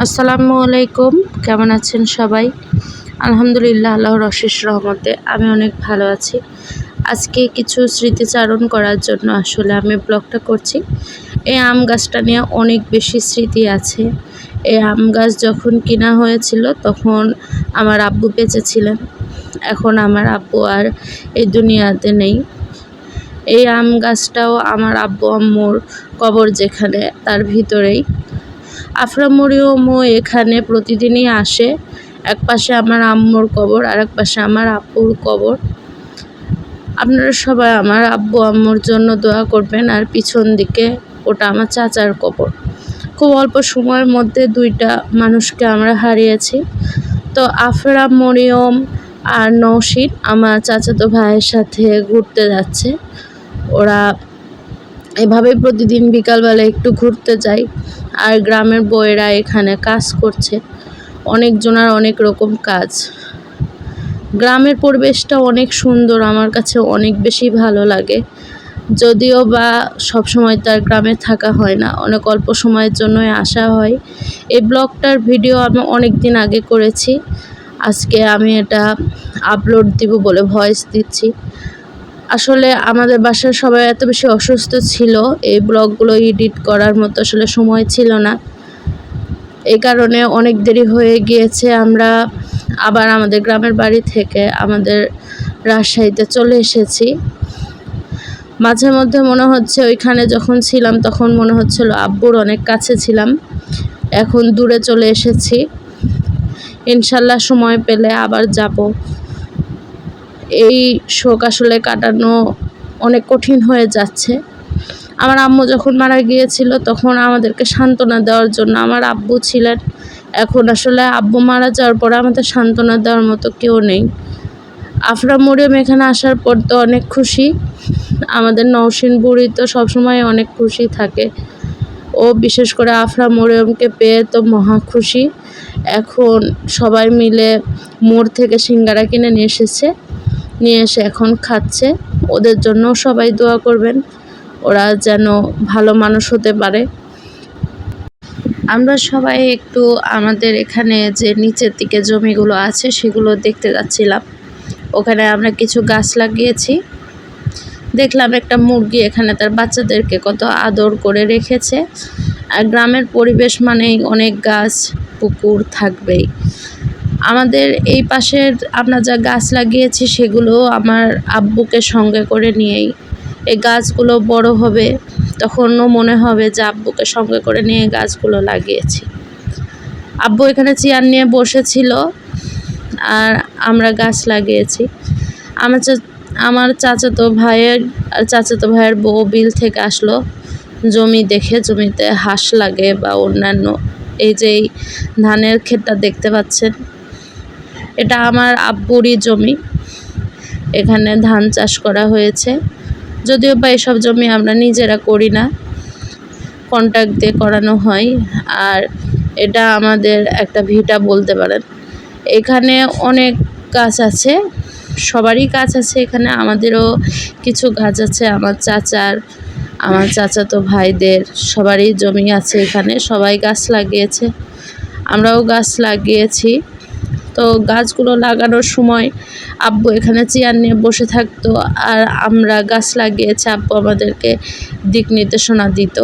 আসসালামু আলাইকুম। কেমন আছেন সবাই? আলহামদুলিল্লাহ, আল্লাহর অশেষ রহমতে আমি অনেক ভালো আছি। আজকে কিছু স্মৃতিচারণ করার জন্য আসলে আমি ব্লগটা করছি। এই আম গাছটা নিয়ে অনেক বেশি স্মৃতি আছে। এই আম গাছ যখন কিনা হয়েছিল তখন আমার আব্বু বেঁচে ছিলেন। এখন আমার আব্বু আর এই দুনিয়াতে নেই। এই আম গাছটাও আমার আব্বু আম্মুর কবর যেখানে তার ভিতরেই। আফরা মরিয়মও এখানে প্রতিদিনই আসে। এক পাশে আমার আম্মুর কবর আর এক পাশে আমার আব্বুর কবর। আপনারা সবাই আমার আব্বু আম্মুর জন্য দোয়া করবেন। আর পিছন দিকে ওটা আমার চাচার কবর। খুব অল্প সময়ের মধ্যে দুইটা মানুষকে আমরা হারিয়েছি। তো আফরা মরিয়ম আর নওশীন আমার চাচাতো ভাইয়ের সাথে ঘুরতে যাচ্ছে। ওরা এভাবেই প্রতিদিন বিকালবেলা একটু ঘুরতে যায়। আর গ্রামের বউয়েরা এখানে কাজ করছে, অনেকজনের অনেক রকম কাজ। গ্রামের পরিবেশটা অনেক সুন্দর, আমার কাছে অনেক বেশি ভালো লাগে। যদিও বা সবসময় তার গ্রামে থাকা হয় না, অনেক অল্প সময়ের জন্যই আসা হয়। এই ব্লগটার ভিডিও আমি অনেক দিন আগে করেছি, আজকে আমি এটা আপলোড দিব বলে ভয়েস দিচ্ছি। আসলে আমাদের বাসার সবাই এত বেশি অসুস্থ ছিল, এই ব্লগগুলো এডিট করার মতো আসলে সময় ছিল না। এই কারণে অনেক দেরি হয়ে গিয়েছে। আমরা আবার আমাদের গ্রামের বাড়ি থেকে আমাদের রাজশাহীতে চলে এসেছি। মাঝে মধ্যে মনে হচ্ছে ওইখানে যখন ছিলাম তখন মনে হচ্ছিল আব্বুর অনেক কাছে ছিলাম, এখন দূরে চলে এসেছি। ইনশাল্লাহ সময় পেলে আবার যাব। এই শোক আসলে কাটানো অনেক কঠিন হয়ে যাচ্ছে। আমার আম্মু যখন মারা গিয়েছিল তখন আমাদেরকে সান্ত্বনা দেওয়ার জন্য আমার আব্বু ছিলেন। এখন আসলে আব্বু মারা যাওয়ার পরে আমাদের সান্ত্বনা দেওয়ার মতো কেউ নেই। আফরা মরিয়ম এখানে আসার পর তো অনেক খুশি। আমাদের নওশীন বুড়ি তো সবসময় অনেক খুশি থাকে। ও বিশেষ করে আফরা মরিয়মকে পেয়ে তো মহা খুশি। এখন সবাই মিলে মোড় থেকে সিঙ্গারা কিনে নিয়ে এসে এখন খাচ্ছে। ওদের জন্য সবাই দোয়া করবেন, ওরা যেন ভালো মানুষ হতে পারে। আমরা সবাই একটু আমাদের এখানে যে নিচের দিকে জমিগুলো আছে সেগুলো দেখতে যাচ্ছিলাম। ওখানে আমরা কিছু গাছ লাগিয়েছি। দেখলাম একটা মুরগি এখানে তার বাচ্চাদেরকে কত আদর করে রেখেছে। আর গ্রামের পরিবেশ মানেই অনেক গাছ পুকুর থাকবেই। আমাদের এই পাশের আমরা যা গাছ লাগিয়েছি সেগুলো আমার আব্বুকে সঙ্গে করে নিয়েই, এই গাছগুলো বড় হবে তখনও মনে হবে যে আব্বুকে সঙ্গে করে নিয়ে গাছগুলো লাগিয়েছি। আব্বু এখানে চেয়ার নিয়ে বসেছিল আর আমরা গাছ লাগিয়েছি। আমার চাচাতো ভাইয়ের বউ বিল থেকে আসলো জমি দেখে। জমিতে হাঁস লাগে বা অন্যান্য, এই যে এই ধানের ক্ষেতটা দেখতে পাচ্ছেন, এটা আমার আব্বুরই জমি। এখানে ধান চাষ করা হয়েছে। যদিও বা এসব জমি আমরা নিজেরা করি না, কন্ট্রাক্ট দিয়ে করানো হয়। আর এটা আমাদের একটা ভিটা বলতে পারেন। এখানে অনেক গাছ আছে, সবারই গাছ আছে এখানে। আমাদেরও কিছু গাছ আছে, আমার চাচাতো ভাইদের সবারই জমি আছে এখানে। সবাই গাছ লাগিয়েছে, আমরাও গাছ লাগিয়েছি। তো গাছগুলো লাগানোর সময় আব্বু এখানে চেয়ার নিয়ে বসে থাকতো আর আমরা গাছ লাগিয়েছি, আব্বু আমাদেরকে দিক নির্দেশনা দিত।